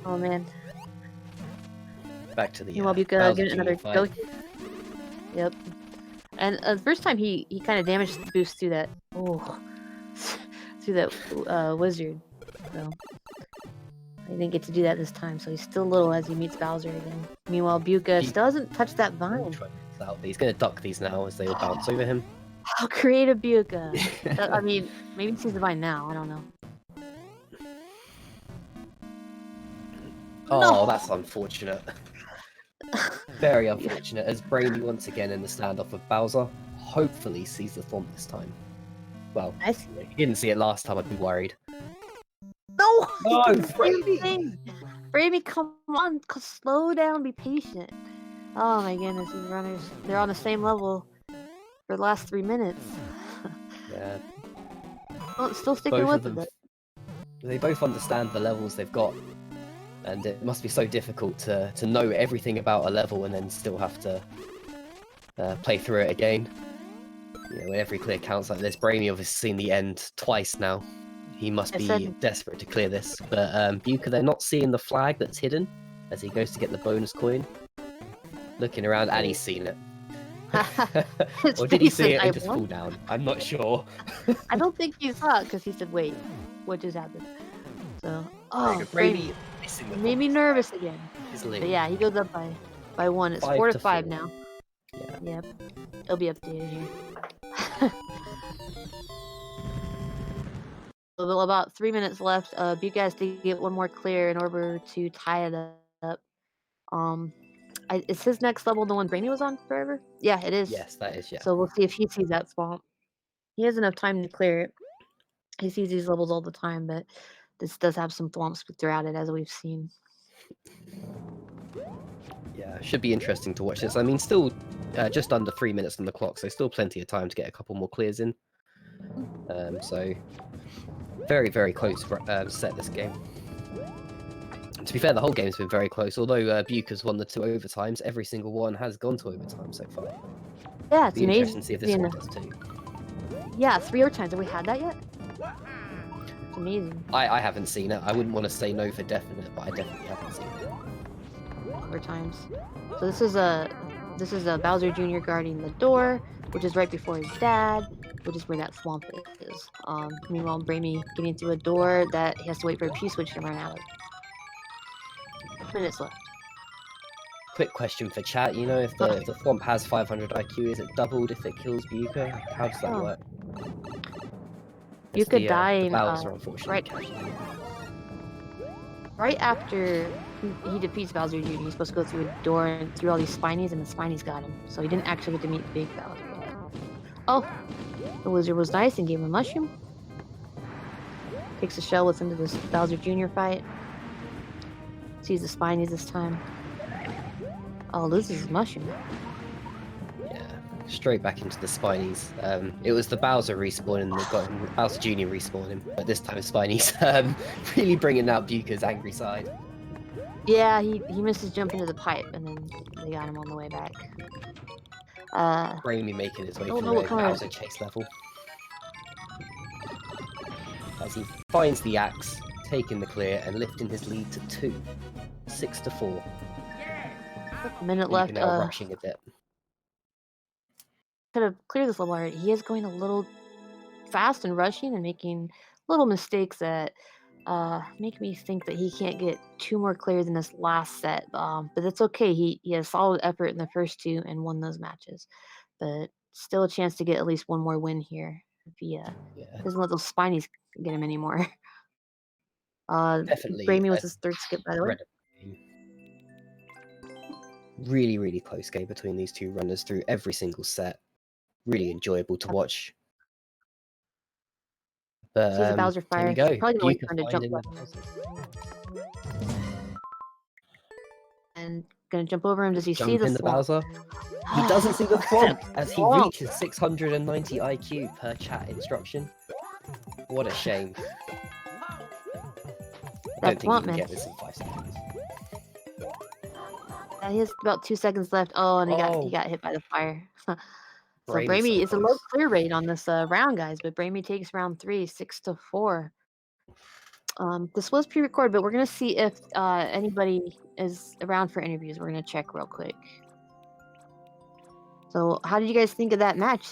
Oh man. Back to the Beuca getting another go. Yep. And the first time he kind of damaged the boost through that through that wizard. So he didn't get to do that this time, so he's still little as he meets Bowser again. Meanwhile, Beuca still hasn't touched that vine. He's gonna duck these now as they all bounce over him. How creative, Beuca! I mean, maybe he sees the vine now. I don't know. Oh, no! That's unfortunate. Very unfortunate, as BraMy once again in the standoff with Bowser. Hopefully sees the thorn this time. Well, if he didn't see it last time, I'd be worried. No! No, BraMy! BraMy, come on, slow down, be patient. Oh my goodness, these runners, they're on the same level for the last 3 minutes. Yeah. Well, still sticking with it. They both understand the levels they've got. And it must be so difficult to know everything about a level and then still have to play through it again. You know, when every clear counts like this. BraMy obviously seen the end twice now. He must I be said- desperate to clear this. But Beuca, they're not seeing the flag that's hidden as he goes to get the bonus coin. Looking around, and he's seen it. His Or did he face see says, it "I and just won." fall down? I'm not sure. I don't think he saw it because he said, "Wait, what just happened?" So, oh, BraMy missing the made me bonus. nervous again. His But lead. yeah, he goes up by 1. It's 5 4 to to 5 4. now. Yeah. Yep, it'll be updated here. Well, about 3 minutes left. Beuca has to get one more clear in order to tie it up. Is his next level the one BraMy was on forever? Yeah, it is. Yes, that is, yeah. So we'll see if he sees that swamp. He has enough time to clear it. He sees these levels all the time, but this does have some thwomps throughout it, as we've seen. Yeah, should be interesting to watch this. I mean, still just under 3 minutes on the clock, so still plenty of time to get a couple more clears in. So very, very close set this game. To be fair, the whole game's been very close. Although Beuca's won the 2 overtimes, every single one has gone to overtime so far. Yeah, it's Be interesting amazing. to see if this one does too. Yeah, 3 overtimes. Have we had that yet? It's amazing. I haven't seen it. I wouldn't want to say no for definite, but I definitely haven't seen it. Overtimes. So this is a Bowser Jr. guarding the door, which is right before his dad, which is where that swamp is. Meanwhile, BraMy getting through a door that he has to wait for a P-switch to run out. 2 minutes left. Quick question for chat. You know, if the Thwomp has 500 IQ, is it doubled if it kills Beuca? How does that work? Beuca dying the Bowser, unfortunately, right after he defeats Bowser Jr., he's supposed to go through a door and through all these Spinies, and the Spinies got him. So he didn't actually get to meet Big Bowser yet. Oh, the wizard was nice and gave him a mushroom. Takes the shell with him to this Bowser Jr. fight. Sees the Spinies this time. Oh, loses his mushroom. Yeah, straight back into the Spinies. It was the Bowser respawning that got him, Bowser Jr. respawning him, but this time Spinies. Really bringing out Beuca's angry side. Yeah, he missed his jump into the pipe, and then they got him on the way back. BraMy making his way through a Bowser chase level. As he finds the axe, taking the clear and lifting his lead to 2. 6 to 4. A minute left. Now rushing a bit. Could have cleared this level already. He is going a little fast and rushing and making little mistakes that make me think that he can't get 2 more clears in this last set. But that's okay. He had solid effort in the first 2 and won those matches. But still a chance to get at least 1 more win here if he doesn't let those Spinies get him anymore. Definitely. BraMy was his 3rd skip, by the way. Really, really close game between these 2 runners through every single set. Really enjoyable to watch. But Sees a Bowser fire. Here we go. Probably gonna wait Beuca for him to jump finding and gonna jump over him. Does he see the the Bowser? He doesn't see the Thwomp as he reaches 690 IQ per chat instruction. What a shame. I don't think he can get this in 5 seconds. He has about 2 seconds left. Oh, and he got hit by the fire. So BraMy, it's a low clear rate on this round, guys, but BraMy takes round 3, 6 to 4. This was pre-recorded, but we're gonna see if anybody is around for interviews. We're gonna check real quick. So, how did you guys think of that match?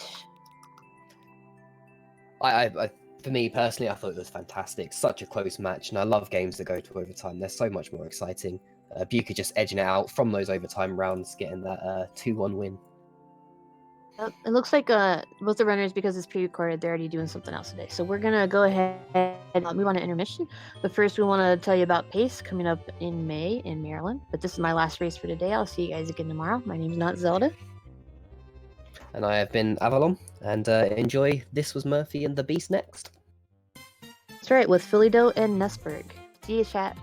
For me personally, I thought it was fantastic. Such a close match, and I love games that go to overtime. They're so much more exciting. Beuca just edging it out from those overtime rounds, getting that 2-1 win. It looks like both the runners, because it's pre-recorded, they're already doing something else today. So we're gonna go ahead and move on to intermission. But first, we want to tell you about PACE coming up in May in Maryland. But this is my last race for today. I'll see you guys again tomorrow. My name's Not Zelda. And I have been Avalon, and enjoy This Was Murphy and the Beast next. That's right, with Phillydo and Nessberg. See you, chat.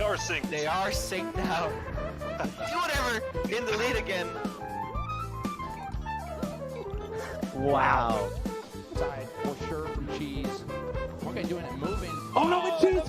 are synced. They are synced now. Do whatever. In the lead again. Wow. Side for sure from Cheese. Okay, doing it, moving. Oh no, but Cheese